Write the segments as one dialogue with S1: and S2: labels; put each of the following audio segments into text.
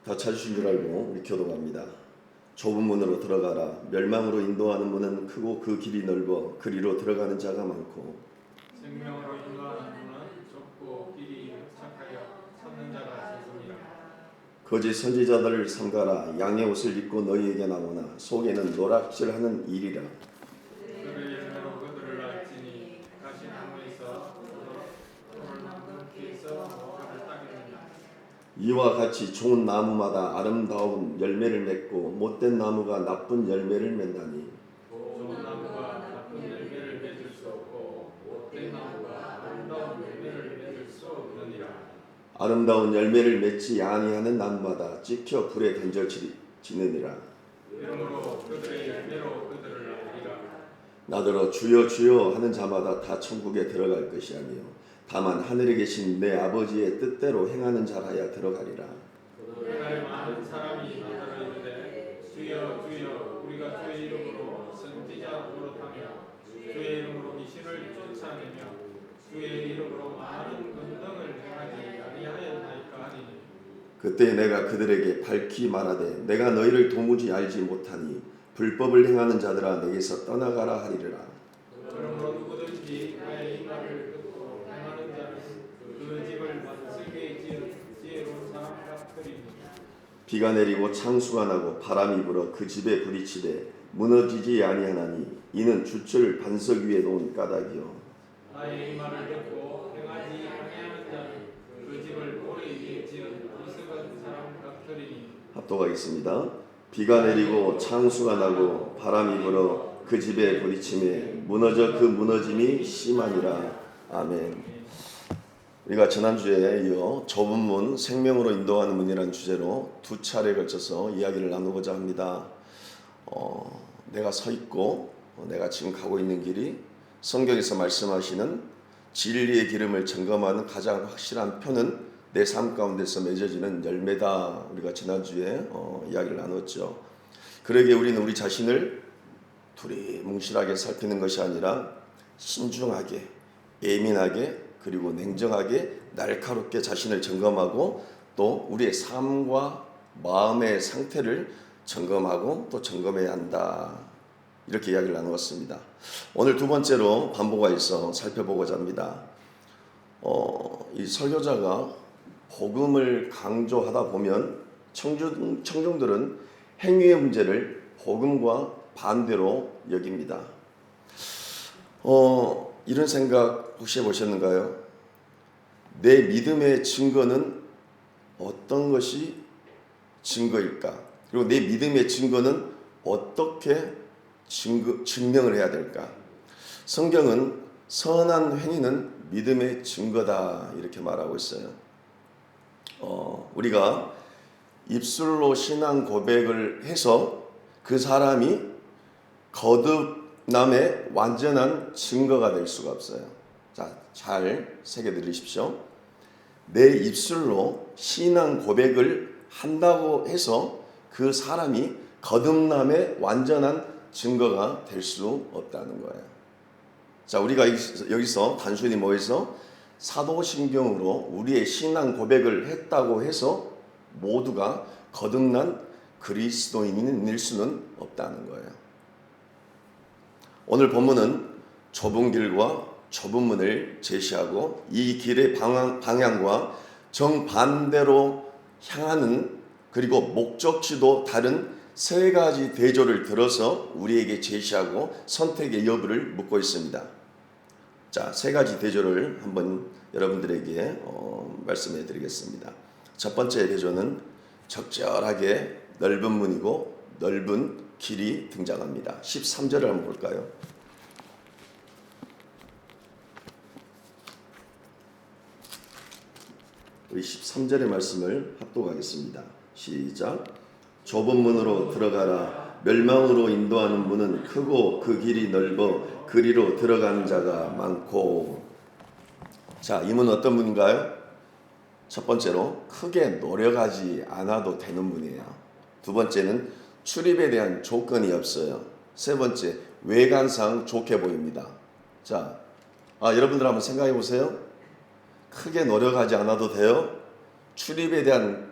S1: 다 찾으신 줄 알고 우리 교도갑니다. 좁은 문으로 들어가라. 멸망으로 인도하는 문은 크고 그 길이 넓어 그리로 들어가는 자가 많고
S2: 생명으로 인도하는 문은 좁고 길이 협착하여 찾는 자가 적습니다.
S1: 거짓 선지자들을 삼가라. 양의 옷을 입고 너희에게 나오나 속에는 노락질하는 일이라.
S2: 그들의 열매로 그들을 알지니 가시나무에서 돌을 만든 키에서 뭐가를 따겠느냐.
S1: 이와 같이 좋은 나무마다 아름다운 열매를 맺고 못된 나무가 나쁜 열매를 맺나니
S2: 좋은 나무가 나쁜 열매를 맺을 수 없고 못된 나무가 아름다운 열매를 맺을 수 없느니라.
S1: 아름다운 열매를 맺지 아니하는 나무마다 찍혀 불에 던져지느니라.
S2: 이러므로 그들의 열매로 그들을 알리라.
S1: 나더러 주여 주여 하는 자마다 다 천국에 들어갈 것이 아니요 다만 하늘에 계신 내 아버지의 뜻대로 행하는 자라야 들어가리라.
S2: 그날 많은 사람이 나더러 이르되 주여 주여 우리가 주의 이름으로 선지자 노릇하며 주의 이름으로 귀신을 쫓아내며 주의 이름으로 많은 권능을 행하지 아니하였나이까 하니
S1: 그때 내가 그들에게 밝히 말하되 내가 너희를 도무지 알지 못하니 불법을 행하는 자들아 내게서 떠나가라 하리라.
S2: 그러므로 누구든지 나의 이 말을 듣고 행하는 자는 그 집을 만슬기에 지은 지혜로운 사람 같으리니
S1: 비가 내리고 창수가 나고 바람이 불어 그 집에 부딪히되 무너지지 아니하나니 이는 주철 반석 위에 놓은 까닭이요
S2: 나의 이 말을 듣고 행하지 아니하는 자는 그 집을 모래 위에 지은 어리석은 사람 같으리니
S1: 합독하겠습니다. 비가 내리고 창수가 나고 바람이 불어 그 집에 부딪힘에 무너져 그 무너짐이 심하니라. 아멘. 우리가 지난주에 이어 좁은 문, 생명으로 인도하는 문이라는 주제로 두 차례에 걸쳐서 이야기를 나누고자 합니다. 내가 서 있고 내가 지금 가고 있는 길이 성경에서 말씀하시는 진리의 기름을 점검하는 가장 확실한 표는 내 삶 가운데서 맺어지는 열매다. 우리가 지난주에 이야기를 나눴죠. 그러기에 우리는 우리 자신을 두리뭉실하게 살피는 것이 아니라 신중하게, 예민하게, 그리고 냉정하게, 날카롭게 자신을 점검하고 또 우리의 삶과 마음의 상태를 점검하고 또 점검해야 한다. 이렇게 이야기를 나누었습니다. 오늘 두 번째로 반복하여서 살펴보고자 합니다. 이 설교자가 복음을 강조하다 보면 청중들은 행위의 문제를 복음과 반대로 여깁니다. 이런 생각 혹시 해보셨는가요? 내 믿음의 증거는 어떤 것이 증거일까? 그리고 내 믿음의 증거는 어떻게 증명을 해야 될까? 성경은 선한 행위는 믿음의 증거다 이렇게 말하고 있어요. 우리가 입술로 신앙 고백을 해서 그 사람이 거듭남의 완전한 증거가 될 수가 없어요. 자, 잘 새겨 들으십시오. 내 입술로 신앙 고백을 한다고 해서 그 사람이 거듭남의 완전한 증거가 될 수 없다는 거예요. 자, 우리가 여기서 단순히 뭐해서 사도신경으로 우리의 신앙 고백을 했다고 해서 모두가 거듭난 그리스도인일 수는 없다는 거예요. 오늘 본문은 좁은 길과 좁은 문을 제시하고 이 길의 방향과 정반대로 향하는 그리고 목적지도 다른 세 가지 대조를 들어서 우리에게 제시하고 선택의 여부를 묻고 있습니다. 자, 세 가지 대조를 한번 여러분들에게 말씀해 드리겠습니다. 첫 번째 대조는 적절하게 넓은 문이고 넓은 길이 등장합니다. 13절을 한번 볼까요? 우리 13절의 말씀을 합독하겠습니다. 시작. 좁은 문으로 들어가라. 멸망으로 인도하는 문은 크고 그 길이 넓어 그리로 들어가는 자가 많고. 자, 이 문은 어떤 문인가요? 첫 번째로 크게 노력하지 않아도 되는 문이에요. 두 번째는 출입에 대한 조건이 없어요. 세 번째, 외관상 좋게 보입니다. 자, 여러분들 한번 생각해 보세요. 크게 노력하지 않아도 돼요. 출입에 대한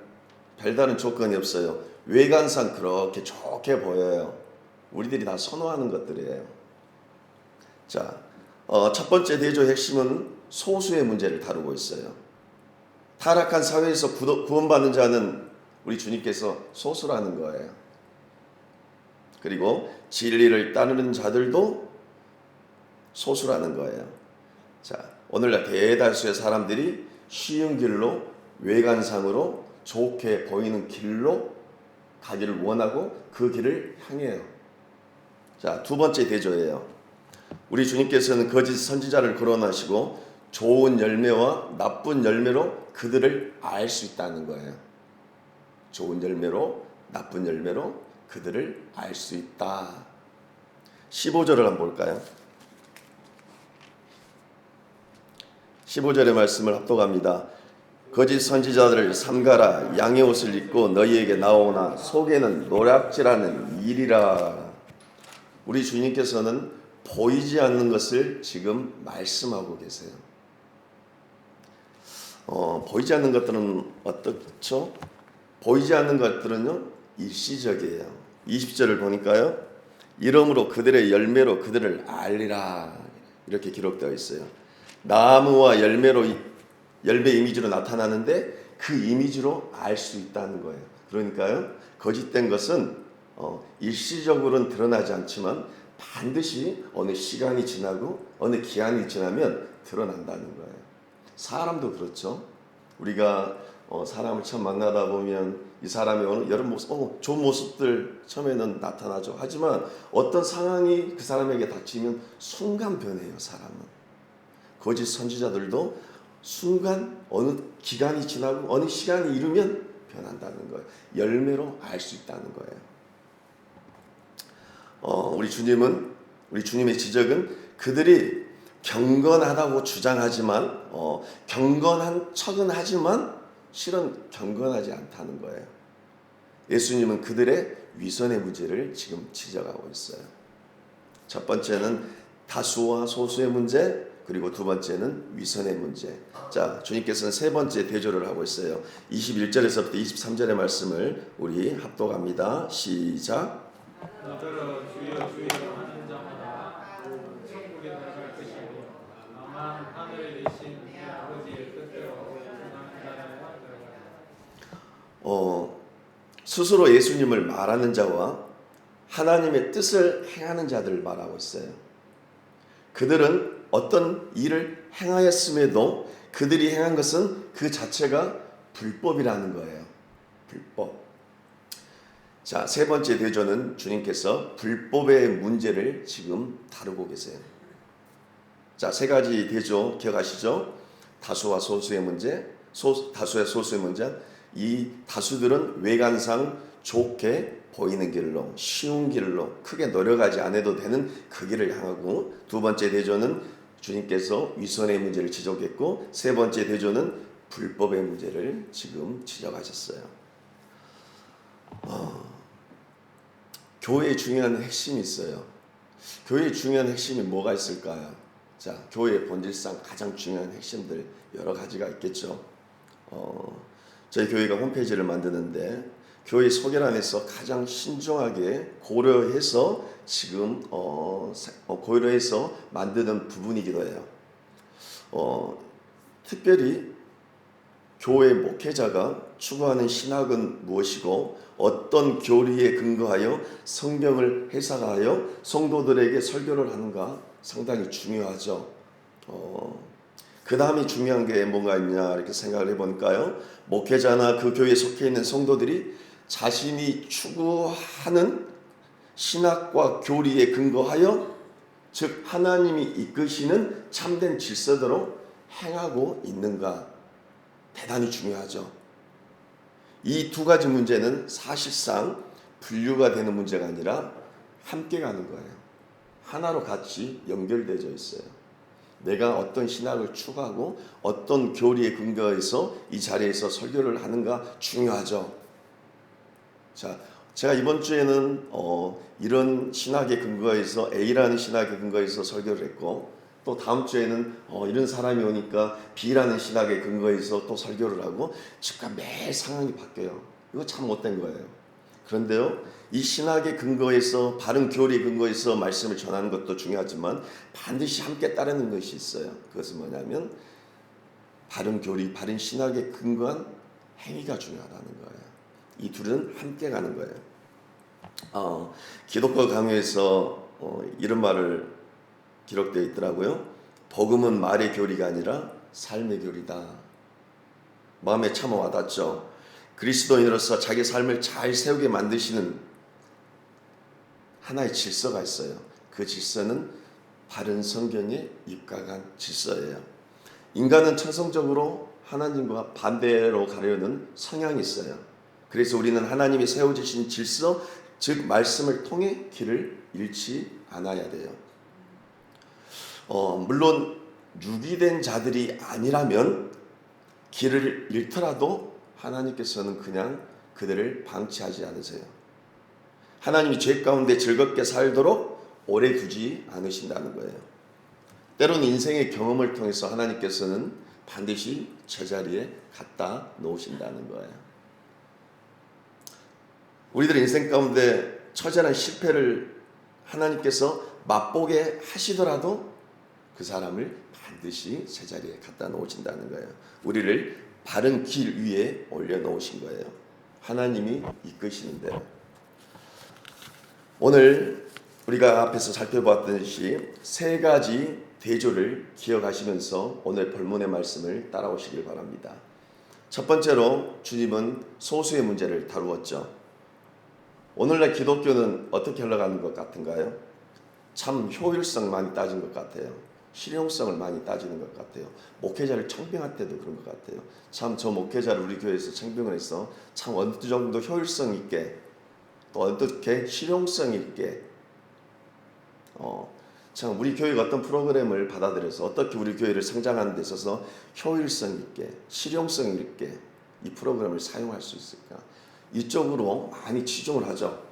S1: 별다른 조건이 없어요. 외관상 그렇게 좋게 보여요. 우리들이 다 선호하는 것들이에요. 자, 첫 번째 대조 핵심은 소수의 문제를 다루고 있어요. 타락한 사회에서 구원받는 자는 우리 주님께서 소수라는 거예요. 그리고 진리를 따르는 자들도 소수라는 거예요. 자, 오늘날 대다수의 사람들이 쉬운 길로, 외관상으로 좋게 보이는 길로 가기를 원하고 그 길을 향해요. 자, 두 번째 대조예요. 우리 주님께서는 거짓 선지자를 거론하시고 좋은 열매와 나쁜 열매로 그들을 알 수 있다는 거예요. 좋은 열매로 나쁜 열매로 그들을 알 수 있다. 15절을 한번 볼까요? 15절의 말씀을 합독합니다. 거짓 선지자들을 삼가라. 양의 옷을 입고 너희에게 나오나 속에는 노략질하는 일이라. 우리 주님께서는 보이지 않는 것을 지금 말씀하고 계세요. 보이지 않는 것들은 어떻죠? 보이지 않는 것들은요, 일시적이에요. 20절을 보니까요, 이러므로 그들의 열매로 그들을 알리라. 이렇게 기록되어 있어요. 나무와 열매 이미지로 나타나는데 그 이미지로 알 수 있다는 거예요. 그러니까요, 거짓된 것은 일시적으로는 드러나지 않지만 반드시 어느 시간이 지나고 어느 기한이 지나면 드러난다는 거예요. 사람도 그렇죠. 우리가 사람을 처음 만나다 보면 이 사람의 어느 여러 모습, 좋은 모습들 처음에는 나타나죠. 하지만 어떤 상황이 그 사람에게 닥치면 순간 변해요. 사람은. 거짓 선지자들도 순간 어느 기간이 지나고 어느 시간이 이르면 변한다는 거예요. 열매로 알 수 있다는 거예요. 우리 주님의 지적은 그들이 경건하다고 주장하지만 경건한 척은 하지만 실은 경건하지 않다는 거예요. 예수님은 그들의 위선의 문제를 지금 지적하고 있어요. 첫 번째는 다수와 소수의 문제, 그리고 두 번째는 위선의 문제. 자, 주님께서는 세 번째 대조를 하고 있어요. 21절에서부터 23절의 말씀을 우리 합독합니다. 시작.
S2: 너더러 주여 주여 하는 자마다 천국에 들어갈 것이고 다만 하늘에 계신 내 아버지의 뜻대로 행하는 자라야 들어가리라.
S1: 스스로 예수님을 말하는 자와 하나님의 뜻을 행하는 자들을 말하고 있어요. 그들은 어떤 일을 행하였음에도 그들이 행한 것은 그 자체가 불법이라는 거예요. 불법. 자, 세 번째 대조는 주님께서 불법의 문제를 지금 다루고 계세요. 자, 세 가지 대조 기억하시죠? 다수와 소수의 문제, 다수의 소수의 문제. 이 다수들은 외관상 좋게 보이는 길로, 쉬운 길로, 크게 노력하지 않아도 되는 그 길을 향하고, 두 번째 대조는 주님께서 위선의 문제를 지적했고, 세 번째 대조는 불법의 문제를 지금 지적하셨어요. 교회의 중요한 핵심이 있어요. 교회의 중요한 핵심이 뭐가 있을까요? 자, 교회의 본질상 가장 중요한 핵심들 여러 가지가 있겠죠. 저희 교회가 홈페이지를 만드는데 교회 소개란에서 가장 신중하게 고려해서 지금 고려해서 만드는 부분이기도 해요. 특별히 교회 목회자가 추구하는 신학은 무엇이고 어떤 교리에 근거하여 성경을 해석하여 성도들에게 설교를 하는가 상당히 중요하죠. 그 다음에 중요한 게 뭔가 있냐 이렇게 생각을 해보니까요. 목회자나 그 교회에 속해 있는 성도들이 자신이 추구하는 신학과 교리에 근거하여 즉 하나님이 이끄시는 참된 질서대로 행하고 있는가 대단히 중요하죠. 이 두 가지 문제는 사실상 분류가 되는 문제가 아니라 함께 가는 거예요. 하나로 같이 연결되어 있어요. 내가 어떤 신학을 추구하고 어떤 교리에 근거해서 이 자리에서 설교를 하는가 중요하죠. 자, 제가 이번 주에는 이런 신학에 근거해서 A라는 신학에 근거해서 설교를 했고 또 다음 주에는 이런 사람이 오니까 B라는 신학에 근거해서 또 설교를 하고 즉각 매일 상황이 바뀌어요. 이거 참 못된 거예요. 그런데요, 이 신학의 근거에서, 바른 교리의 근거에서 말씀을 전하는 것도 중요하지만 반드시 함께 따르는 것이 있어요. 그것은 뭐냐면 바른 교리, 바른 신학에 근거한 행위가 중요하다는 거예요. 이 둘은 함께 가는 거예요. 기독교 강요에서 이런 말을 기록되어 있더라고요. 복음은 말의 교리가 아니라 삶의 교리다. 마음에 참 와닿죠. 그리스도인으로서 자기 삶을 잘 세우게 만드시는 하나의 질서가 있어요. 그 질서는 바른 성경에 입각한 질서예요. 인간은 천성적으로 하나님과 반대로 가려는 성향이 있어요. 그래서 우리는 하나님이 세워주신 질서, 즉 말씀을 통해 길을 잃지 않아야 돼요. 물론 유기된 자들이 아니라면 길을 잃더라도 하나님께서는 그냥 그들을 방치하지 않으세요. 하나님이 죄 가운데 즐겁게 살도록 오래 두지 않으신다는 거예요. 때로는 인생의 경험을 통해서 하나님께서는 반드시 제자리에 갖다 놓으신다는 거예요. 우리들 인생 가운데 처절한 실패를 하나님께서 맛보게 하시더라도 그 사람을 반드시 제자리에 갖다 놓으신다는 거예요. 우리를 바른 길 위에 올려놓으신 거예요. 하나님이 이끄시는 대로. 오늘 우리가 앞에서 살펴봤듯이 세 가지 대조를 기억하시면서 오늘 본문의 말씀을 따라오시길 바랍니다. 첫 번째로 주님은 소수의 문제를 다루었죠. 오늘날 기독교는 어떻게 흘러가는 것 같은가요? 참 효율성 많이 따진 것 같아요. 실용성을 많이 따지는 것 같아요. 목회자를 청빙할 때도 그런 것 같아요. 참 저 목회자를 우리 교회에서 청빙을 해서 참 어느 정도 효율성 있게 또 어떻게 실용성 있게 참 우리 교회가 어떤 프로그램을 받아들여서 어떻게 우리 교회를 성장하는 데 있어서 효율성 있게 실용성 있게 이 프로그램을 사용할 수 있을까? 이쪽으로 많이 치중을 하죠.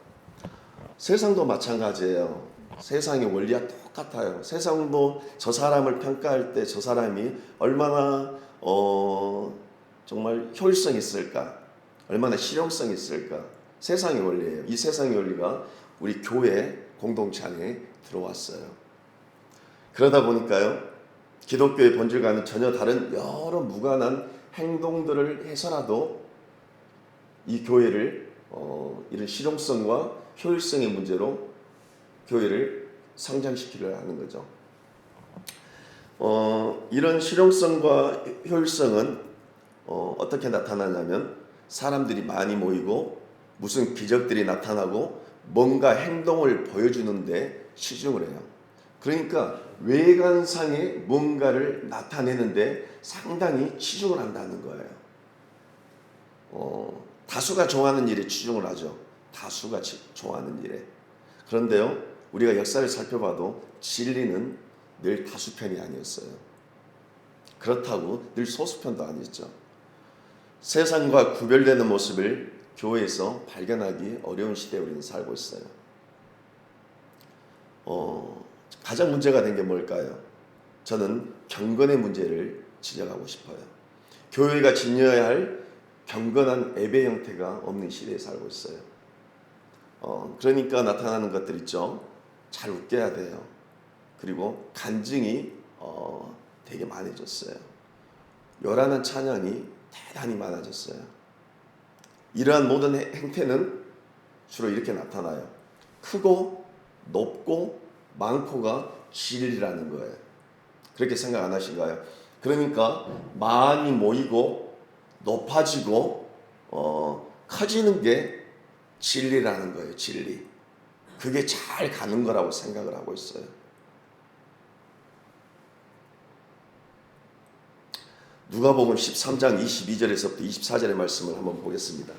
S1: 세상도 마찬가지예요. 세상의 원리와 똑같아요. 세상도 저 사람을 평가할 때 저 사람이 얼마나 정말 효율성 있을까? 얼마나 실용성 있을까? 세상의 원리예요. 이 세상의 원리가 우리 교회 공동체 안에 들어왔어요. 그러다 보니까요, 기독교의 본질과는 전혀 다른 여러 무관한 행동들을 해서라도 이 교회를 이런 실용성과 효율성의 문제로 교회를 성장시키려 하는 거죠. 이런 실용성과 효율성은 어떻게 나타나냐면 사람들이 많이 모이고 무슨 기적들이 나타나고 뭔가 행동을 보여주는데 치중을 해요. 그러니까 외관상의 뭔가를 나타내는데 상당히 치중을 한다는 거예요. 다수가 좋아하는 일에 치중을 하죠. 다수가 좋아하는 일에. 그런데요, 우리가 역사를 살펴봐도 진리는 늘 다수편이 아니었어요. 그렇다고 늘 소수편도 아니었죠. 세상과 구별되는 모습을 교회에서 발견하기 어려운 시대에 우리는 살고 있어요. 가장 문제가 된 게 뭘까요? 저는 경건의 문제를 지적하고 싶어요. 교회가 지녀야 할 경건한 예배 형태가 없는 시대에 살고 있어요. 그러니까 나타나는 것들 있죠. 잘 웃겨야 돼요. 그리고 간증이 되게 많아졌어요. 요란한 찬양이 대단히 많아졌어요. 이러한 모든 행태는 주로 이렇게 나타나요. 크고 높고 많고가 진리라는 거예요. 그렇게 생각 안 하신가요? 그러니까 많이 모이고 높아지고 커지는 게 진리라는 거예요. 진리. 그게 잘 가는 거라고 생각을 하고 있어요. 누가복음 13장 22절에서부터 24절의 말씀을 한번 보겠습니다.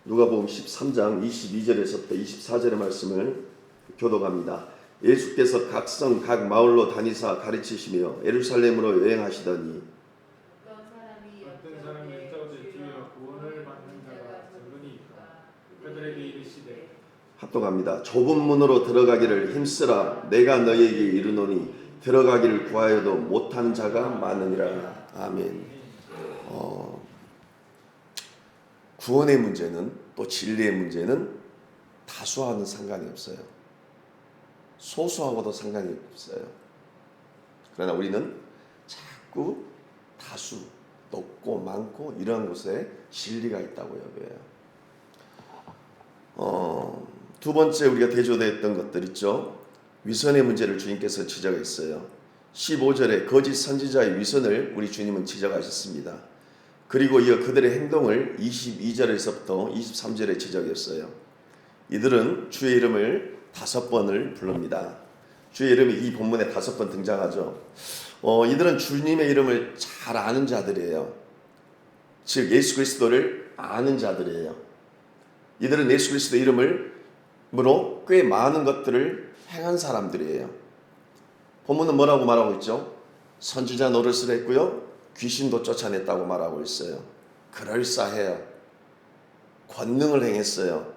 S1: 누가복음 13장 22절에서부터 24절의 말씀을 교독합니다. 예수께서 각 성 각 마을로 다니사 가르치시며 예루살렘으로 여행하시더니
S2: 어떤 사람이 여짜오되 주여 구원을 받는 자가 적으니까 그들에게 이르시되
S1: 합독합니다. 좁은 문으로 들어가기를 힘쓰라. 내가 너에게 이르노니 들어가기를 구하여도 못한 자가 많으니라. 아멘. 구원의 문제는, 또 진리의 문제는 다수와는 상관이 없어요. 소수하고도 상관이 없어요. 그러나 우리는 자꾸 다수, 높고 많고 이러한 곳에 진리가 있다고 여겨요. 두 번째 우리가 대조되었던 것들 있죠. 위선의 문제를 주님께서 지적했어요. 15절에 거짓 선지자의 위선을 우리 주님은 지적하셨습니다. 그리고 이어 그들의 행동을 22절에서부터 23절에 지적했어요. 이들은 주의 이름을 5번을 부릅니다. 주의 이름이 이 본문에 5번 등장하죠. 이들은 주님의 이름을 잘 아는 자들이에요. 즉 예수 그리스도를 아는 자들이에요. 이들은 예수 그리스도 이름으로 꽤 많은 것들을 행한 사람들이에요. 본문은 뭐라고 말하고 있죠? 선지자 노릇을 했고요, 귀신도 쫓아냈다고 말하고 있어요. 그럴싸해요. 권능을 행했어요.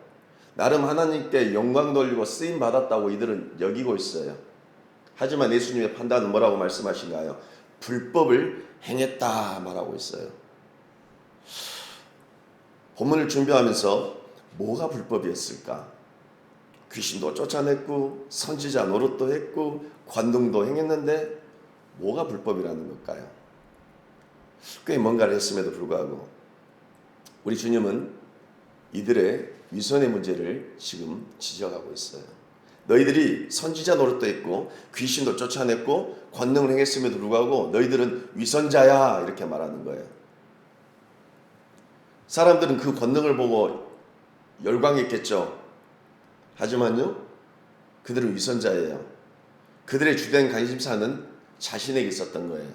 S1: 나름 하나님께 영광 돌리고 쓰임 받았다고 이들은 여기고 있어요. 하지만 예수님의 판단은 뭐라고 말씀하신가요? 불법을 행했다 말하고 있어요. 본문을 준비하면서 뭐가 불법이었을까? 귀신도 쫓아냈고 선지자 노릇도 했고 관등도 행했는데 뭐가 불법이라는 걸까요? 꽤 뭔가를 했음에도 불구하고 우리 주님은 이들의 위선의 문제를 지금 지적하고 있어요. 너희들이 선지자 노릇도 했고 귀신도 쫓아냈고 권능을 행했음에도 불구하고 너희들은 위선자야 이렇게 말하는 거예요. 사람들은 그 권능을 보고 열광했겠죠. 하지만요, 그들은 위선자예요. 그들의 주된 관심사는 자신에게 있었던 거예요.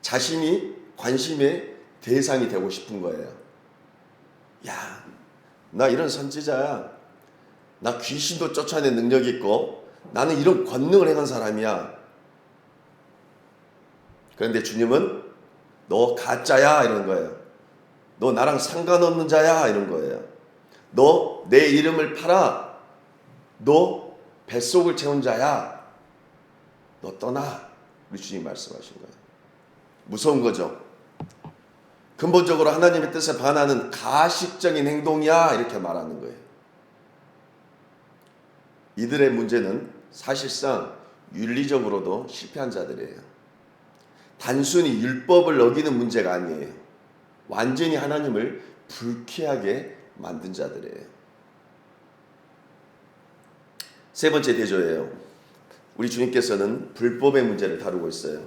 S1: 자신이 관심의 대상이 되고 싶은 거예요. 야, 나 이런 선지자야. 나 귀신도 쫓아낸 능력이 있고 나는 이런 권능을 행한 사람이야. 그런데 주님은 너 가짜야 이런 거예요. 너 나랑 상관없는 자야 이런 거예요. 너 내 이름을 팔아. 너 뱃속을 채운 자야. 너 떠나. 우리 주님 말씀하신 거예요. 무서운 거죠. 근본적으로 하나님의 뜻에 반하는 가식적인 행동이야 이렇게 말하는 거예요. 이들의 문제는 사실상 윤리적으로도 실패한 자들이에요. 단순히 율법을 어기는 문제가 아니에요. 완전히 하나님을 불쾌하게 만든 자들이에요. 세 번째 대조예요. 우리 주님께서는 불법의 문제를 다루고 있어요.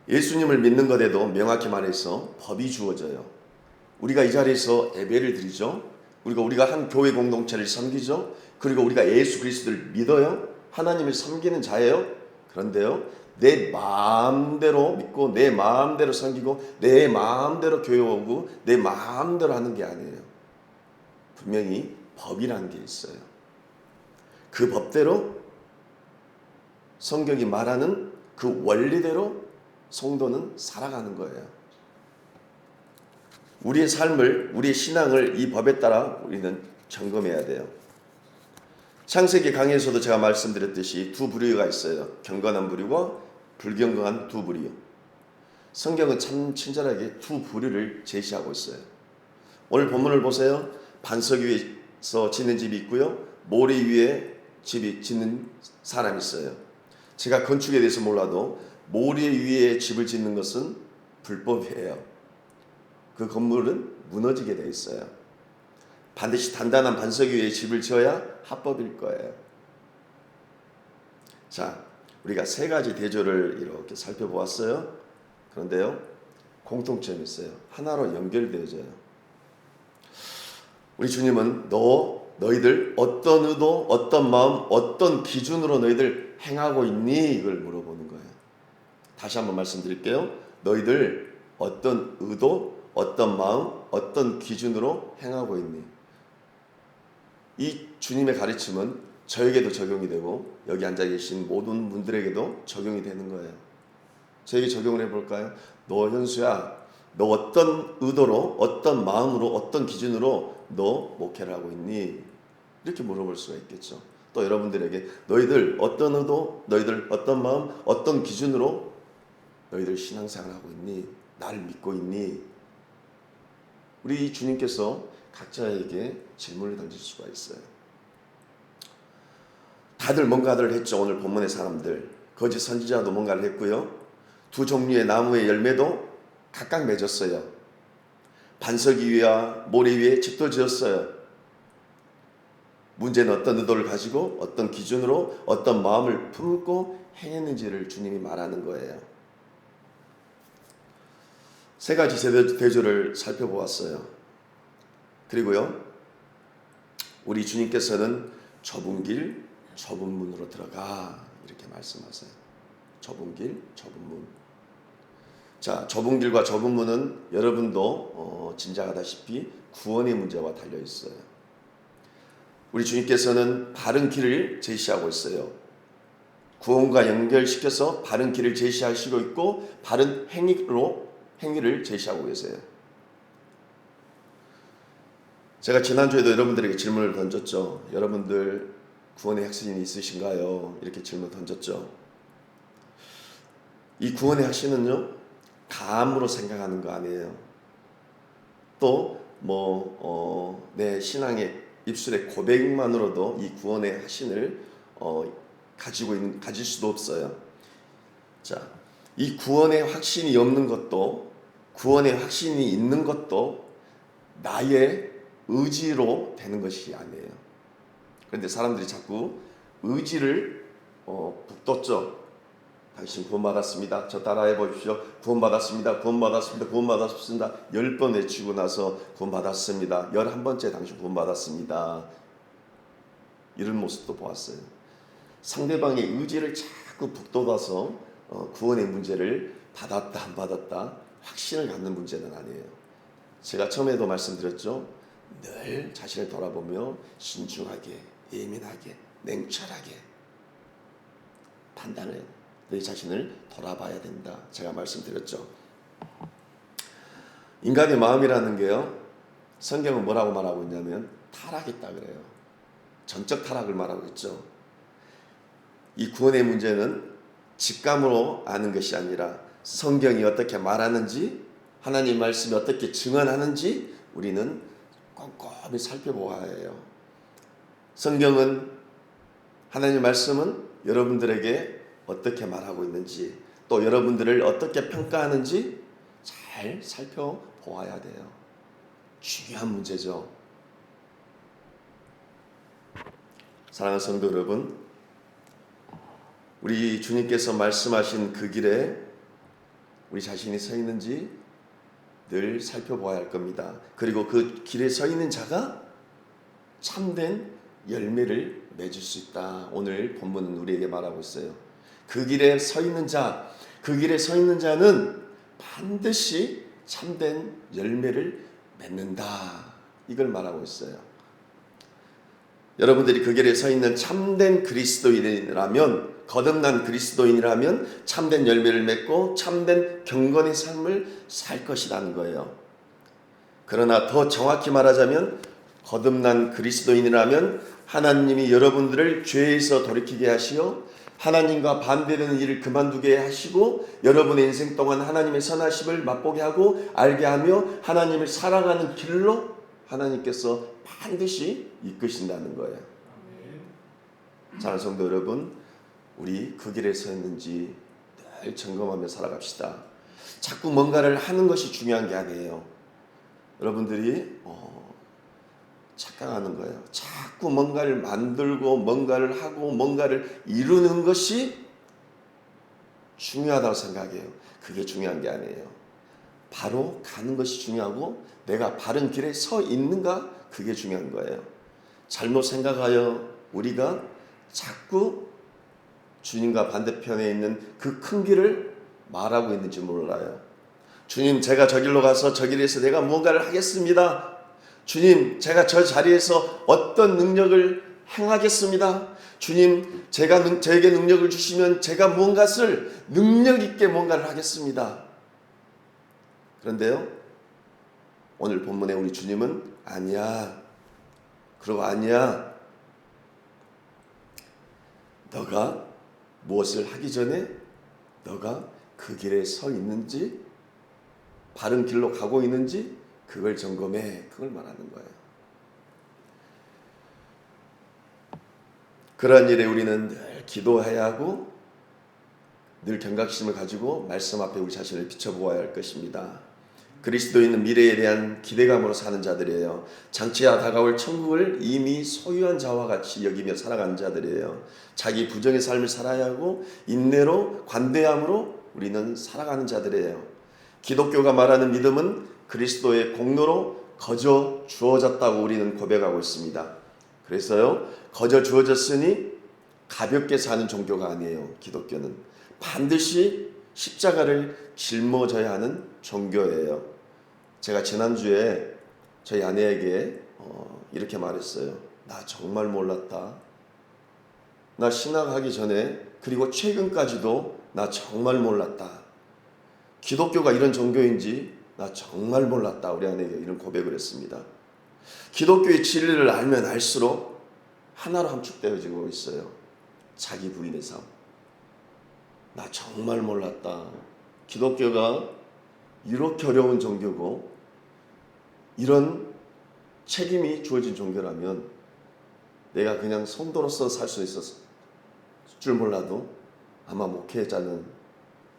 S1: 예수님을 믿는 것에도 명확히 말해서 법이 주어져요. 우리가 이 자리에서 예배를 드리죠. 우리가 한 교회 공동체를 섬기죠. 그리고 우리가 예수 그리스도를 믿어요. 하나님을 섬기는 자예요. 그런데요, 내 마음대로 믿고 내 마음대로 섬기고 내 마음대로 교회 오고 내 마음대로 하는 게 아니에요. 분명히 법이라는 게 있어요. 그 법대로 성경이 말하는 그 원리대로 성도는 살아가는 거예요. 우리의 삶을, 우리의 신앙을 이 법에 따라 우리는 점검해야 돼요. 창세기 강의에서도 제가 말씀드렸듯이 두 부류가 있어요. 경건한 부류와 불경건한 두 부류. 성경은 참 친절하게 두 부류를 제시하고 있어요. 오늘 본문을 보세요. 반석 위에서 짓는 집이 있고요, 모래 위에 집이 짓는 사람이 있어요. 제가 건축에 대해서 몰라도 모래 위에 집을 짓는 것은 불법이에요. 그 건물은 무너지게 돼 있어요. 반드시 단단한 반석 위에 집을 지어야 합법일 거예요. 자, 우리가 세 가지 대조를 이렇게 살펴보았어요. 그런데요, 공통점이 있어요. 하나로 연결되어져요. 우리 주님은 너희들 어떤 의도, 어떤 마음, 어떤 기준으로 너희들 행하고 있니? 이걸 물어보는 거예요. 다시 한번 말씀드릴게요. 너희들 어떤 의도, 어떤 마음, 어떤 기준으로 행하고 있니? 이 주님의 가르침은 저에게도 적용이 되고 여기 앉아 계신 모든 분들에게도 적용이 되는 거예요. 저에게 적용을 해볼까요? 너 현수야, 너 어떤 의도로, 어떤 마음으로, 어떤 기준으로 너 목회를 하고 있니? 이렇게 물어볼 수가 있겠죠. 또 여러분들에게 너희들 어떤 의도, 너희들 어떤 마음, 어떤 기준으로 너희들 신앙생활하고 있니? 나를 믿고 있니? 우리 주님께서 각자에게 질문을 던질 수가 있어요. 다들 뭔가를 했죠. 오늘 본문의 사람들. 거짓 선지자도 뭔가를 했고요. 두 종류의 나무의 열매도 각각 맺었어요. 반석 위와 모래 위에 집도 지었어요. 문제는 어떤 의도를 가지고 어떤 기준으로 어떤 마음을 품고 행했는지를 주님이 말하는 거예요. 세 가지 대조를 살펴보았어요. 그리고요, 우리 주님께서는 좁은 길, 좁은 문으로 들어가 이렇게 말씀하세요. 좁은 길, 좁은 문. 자, 좁은 길과 좁은 문은 여러분도 짐작하다시피 구원의 문제와 달려 있어요. 우리 주님께서는 바른 길을 제시하고 있어요. 구원과 연결시켜서 바른 길을 제시하시고 있고 바른 행위를 제시하고 계세요. 제가 지난주에도 여러분들에게 질문을 던졌죠. 여러분들 구원의 확신이 있으신가요? 이렇게 질문 던졌죠. 이 구원의 확신은요, 감으로 생각하는 거 아니에요. 또 내 신앙의 입술의 고백만으로도 이 구원의 확신을 가질 수도 없어요. 자, 이 구원의 확신이 없는 것도 구원의 확신이 있는 것도 나의 의지로 되는 것이 아니에요. 그런데 사람들이 자꾸 의지를 북돋죠. 당신 구원받았습니다. 저 따라해 보십시오. 구원받았습니다. 구원받았습니다. 구원받았습니다. 10번 외치고 나서 구원받았습니다. 11번째 당신 구원받았습니다. 이런 모습도 보았어요. 상대방의 의지를 자꾸 북돋아서 구원의 문제를 받았다 안 받았다 확신을 갖는 문제는 아니에요. 제가 처음에도 말씀드렸죠. 늘 자신을 돌아보며 신중하게, 예민하게, 냉철하게 판단을 내 자신을 돌아봐야 된다. 제가 말씀드렸죠. 인간의 마음이라는 게요. 성경은 뭐라고 말하고 있냐면 타락했다 그래요. 전적 타락을 말하고 있죠. 이 구원의 문제는 직감으로 아는 것이 아니라 성경이 어떻게 말하는지 하나님 말씀이 어떻게 증언하는지 우리는 꼼꼼히 살펴보아야 해요. 성경은 하나님 말씀은 여러분들에게 어떻게 말하고 있는지 또 여러분들을 어떻게 평가하는지 잘 살펴보아야 돼요. 중요한 문제죠. 사랑하는 성도 여러분, 우리 주님께서 말씀하신 그 길에 우리 자신이 서 있는지 늘 살펴보아야 할 겁니다. 그리고 그 길에 서 있는 자가 참된 열매를 맺을 수 있다. 오늘 본문은 우리에게 말하고 있어요. 그 길에 서 있는 자, 그 길에 서 있는 자는 반드시 참된 열매를 맺는다. 이걸 말하고 있어요. 여러분들이 그 길에 서 있는 참된 그리스도인이라면, 거듭난 그리스도인이라면 참된 열매를 맺고 참된 경건의 삶을 살 것이라는 거예요. 그러나 더 정확히 말하자면 거듭난 그리스도인이라면 하나님이 여러분들을 죄에서 돌이키게 하시어 하나님과 반대되는 일을 그만두게 하시고 여러분의 인생 동안 하나님의 선하심을 맛보게 하고 알게 하며 하나님을 사랑하는 길로 하나님께서 반드시 이끄신다는 거예요. 사랑하는 성도 여러분, 우리 그 길에 서 있는지 늘 점검하며 살아갑시다. 자꾸 뭔가를 하는 것이 중요한 게 아니에요. 여러분들이 착각하는 거예요. 자꾸 뭔가를 만들고 뭔가를 하고 뭔가를 이루는 것이 중요하다고 생각해요. 그게 중요한 게 아니에요. 바로 가는 것이 중요하고 내가 바른 길에 서 있는가, 그게 중요한 거예요. 잘못 생각하여 우리가 자꾸 주님과 반대편에 있는 그 큰 길을 말하고 있는지 몰라요. 주님, 제가 저 길로 가서 저 길에서 내가 무언가를 하겠습니다. 주님, 제가 저 자리에서 어떤 능력을 행하겠습니다. 주님, 저에게 능력을 주시면 제가 무언가를 능력 있게 뭔가를 하겠습니다. 그런데요, 오늘 본문에 우리 주님은 아니야. 그러고 아니야. 너가 무엇을 하기 전에 너가 그 길에 서 있는지, 바른 길로 가고 있는지 그걸 점검해. 그걸 말하는 거예요. 그러한 일에 우리는 늘 기도해야 하고 늘 경각심을 가지고 말씀 앞에 우리 자신을 비춰보아야 할 것입니다. 그리스도인은 미래에 대한 기대감으로 사는 자들이에요. 장차 다가올 천국을 이미 소유한 자와 같이 여기며 살아가는 자들이에요. 자기 부정의 삶을 살아야 하고 인내로 관대함으로 우리는 살아가는 자들이에요. 기독교가 말하는 믿음은 그리스도의 공로로 거저 주어졌다고 우리는 고백하고 있습니다. 그래서요, 거저 주어졌으니 가볍게 사는 종교가 아니에요. 기독교는 반드시 십자가를 짊어져야 하는 종교예요. 제가 지난주에 저희 아내에게 이렇게 말했어요. 나 정말 몰랐다. 나 신학하기 전에 그리고 최근까지도 나 정말 몰랐다. 기독교가 이런 종교인지 나 정말 몰랐다. 우리 아내에게 이런 고백을 했습니다. 기독교의 진리를 알면 알수록 하나로 함축되어지고 있어요. 자기 부인의 삶. 나 정말 몰랐다. 기독교가 이렇게 어려운 종교고 이런 책임이 주어진 종교라면 내가 그냥 성도로서 살 수 있었을 줄 몰라도 아마 목회자는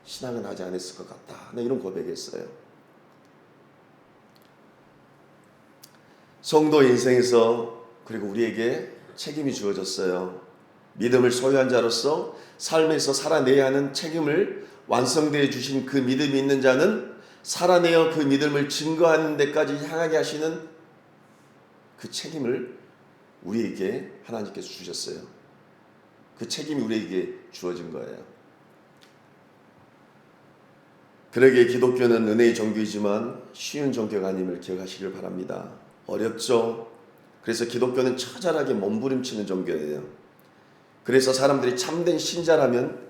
S1: 신앙은 하지 않았을 것 같다. 네, 이런 고백했어요. 성도 인생에서 그리고 우리에게 책임이 주어졌어요. 믿음을 소유한 자로서 삶에서 살아내야 하는 책임을 완성되어 주신 그 믿음이 있는 자는 살아내어 그 믿음을 증거하는 데까지 향하게 하시는 그 책임을 우리에게 하나님께서 주셨어요. 그 책임이 우리에게 주어진 거예요. 그러기에 기독교는 은혜의 종교이지만 쉬운 종교가 아님을 기억하시길 바랍니다. 어렵죠. 그래서 기독교는 처절하게 몸부림치는 종교예요. 그래서 사람들이 참된 신자라면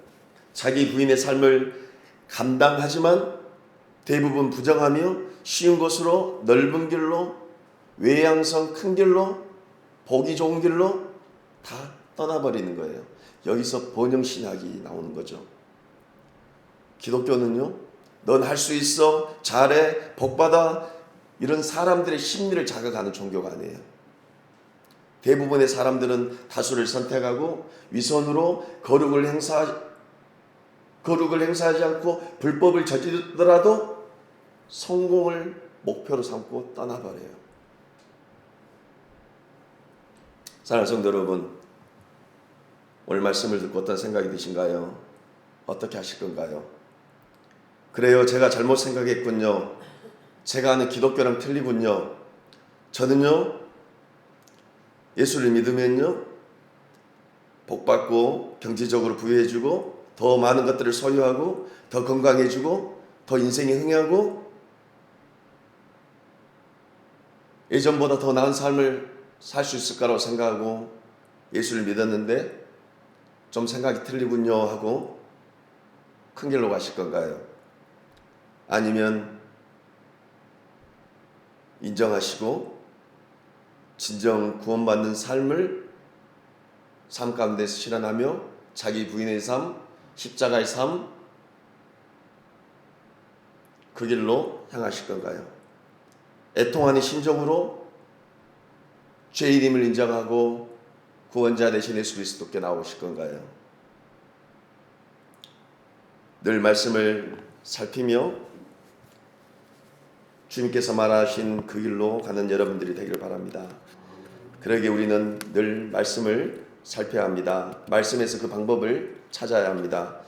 S1: 자기 부인의 삶을 감당하지만 대부분 부정하며 쉬운 것으로 넓은 길로 외양성 큰 길로 보기 좋은 길로 다 떠나버리는 거예요. 여기서 번영신학이 나오는 거죠. 기독교는요, 넌 할 수 있어, 잘해, 복받아, 이런 사람들의 심리를 자극하는 종교가 아니에요. 대부분의 사람들은 다수를 선택하고 위선으로 거룩을 행사하지 않고 불법을 저지르더라도 성공을 목표로 삼고 떠나버려요. 사랑하는 성도 여러분, 오늘 말씀을 듣고 어떤 생각이 드신가요? 어떻게 하실 건가요? 그래요, 제가 잘못 생각했군요. 제가 아는 기독교랑 틀리군요. 저는요, 예수를 믿으면요, 복받고 경제적으로 부유해지고 더 많은 것들을 소유하고 더 건강해지고 더 인생이 흥하고 예전보다 더 나은 삶을 살 수 있을 거라고 생각하고 예수를 믿었는데 좀 생각이 틀리군요 하고 큰 길로 가실 건가요? 아니면 인정하시고 진정 구원받는 삶을 삶 가운데서 실현하며 자기 부인의 삶, 십자가의 삶, 그 길로 향하실 건가요? 애통하는 심정으로 죄인임을 인정하고 구원자 되신 예수 그리스도께 나오실 건가요? 늘 말씀을 살피며 주님께서 말하신 그 길로 가는 여러분들이 되기를 바랍니다. 그러기에 우리는 늘 말씀을 살펴야 합니다. 말씀에서 그 방법을 찾아야 합니다.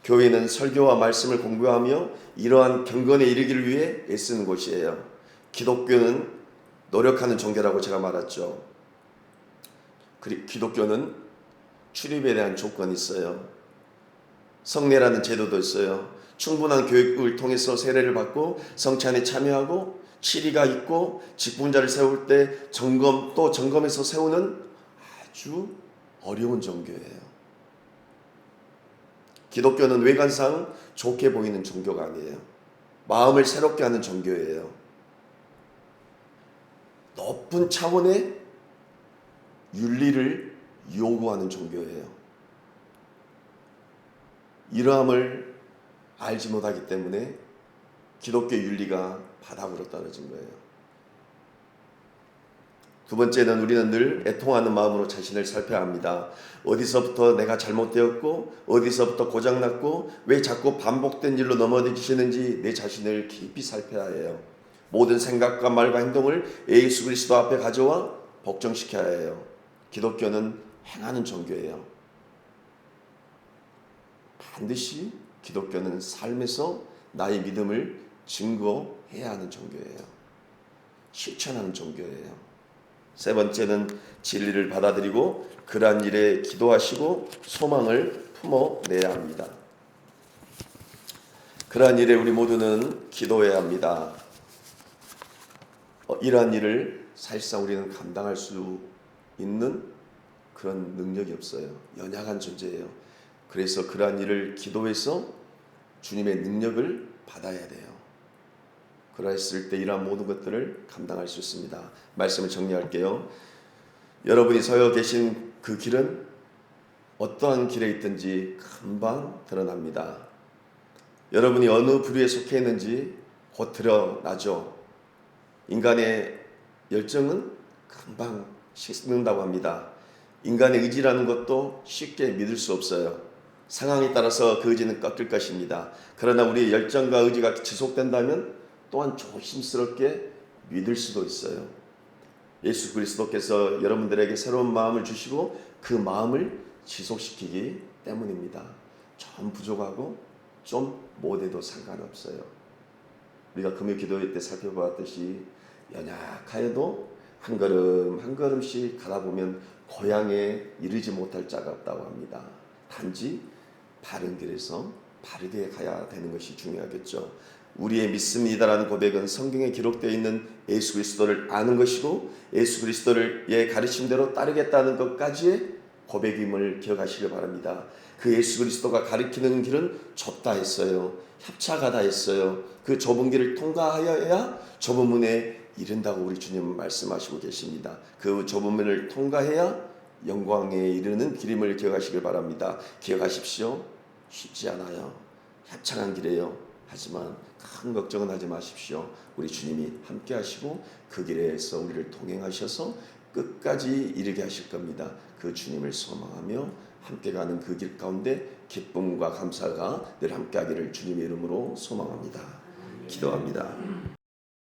S1: 교회는 설교와 말씀을 공부하며 이러한 경건에 이르기를 위해 애쓰는 곳이에요. 기독교는 노력하는 종교라고 제가 말했죠. 기독교는 출입에 대한 조건이 있어요. 성례라는 제도도 있어요. 충분한 교육을 통해서 세례를 받고 성찬에 참여하고 치리가 있고 직분자를 세울 때 또 점검해서 세우는 아주 어려운 종교예요. 기독교는 외관상 좋게 보이는 종교가 아니에요. 마음을 새롭게 하는 종교예요. 높은 차원의 윤리를 요구하는 종교예요. 이러함을 알지 못하기 때문에 기독교 윤리가 바닥으로 떨어진 거예요. 두 번째는 우리는 늘 애통하는 마음으로 자신을 살펴야 합니다. 어디서부터 내가 잘못되었고 어디서부터 고장났고 왜 자꾸 반복된 일로 넘어지시는지 내 자신을 깊이 살펴야 해요. 모든 생각과 말과 행동을 예수 그리스도 앞에 가져와 복종시켜야 해요. 기독교는 행하는 종교예요. 반드시 기독교는 삶에서 나의 믿음을 증거해야 하는 종교예요. 실천하는 종교예요. 세 번째는 진리를 받아들이고 그러한 일에 기도하시고 소망을 품어내야 합니다. 그러한 일에 우리 모두는 기도해야 합니다. 이러한 일을 사실상 우리는 감당할 수 있는 그런 능력이 없어요. 연약한 존재예요. 그래서 그러한 일을 기도해서 주님의 능력을 받아야 돼요. 그러했을 때 이러한 모든 것들을 감당할 수 있습니다. 말씀을 정리할게요. 여러분이 서 계신 그 길은 어떠한 길에 있든지 금방 드러납니다. 여러분이 어느 부류에 속해 있는지 곧 드러나죠. 인간의 열정은 금방 식는다고 합니다. 인간의 의지라는 것도 쉽게 믿을 수 없어요. 상황에 따라서 그 의지는 꺾일 것입니다. 그러나 우리의 열정과 의지가 지속된다면 또한 조심스럽게 믿을 수도 있어요. 예수 그리스도께서 여러분들에게 새로운 마음을 주시고 그 마음을 지속시키기 때문입니다. 좀 부족하고 좀 못해도 상관없어요. 우리가 금요 기도회 때 살펴보았듯이 연약하여도 한 걸음 한 걸음씩 가다 보면 고향에 이르지 못할 자가 없다고 합니다. 단지 바른 길에서 바르게 가야 되는 것이 중요하겠죠. 우리의 믿습니다라는 고백은 성경에 기록되어 있는 예수 그리스도를 아는 것이고 예수 그리스도의 가르침대로 따르겠다는 것까지의 고백임을 기억하시길 바랍니다. 그 예수 그리스도가 가르치는 길은 좁다 했어요. 협착하다 했어요. 그 좁은 길을 통과하여야 좁은 문에 이른다고 우리 주님은 말씀하시고 계십니다. 그 좁은 문을 통과해야 영광에 이르는 길임을 기억하시길 바랍니다. 기억하십시오. 쉽지 않아요. 협착한 길이에요. 하지만 큰 걱정은 하지 마십시오. 우리 주님이 함께 하시고 그 길에서 우리를 동행하셔서 끝까지 이르게 하실 겁니다. 그 주님을 소망하며 함께 가는 그 길 가운데 기쁨과 감사가 늘 함께 하기를 주님의 이름으로 소망합니다. 기도합니다.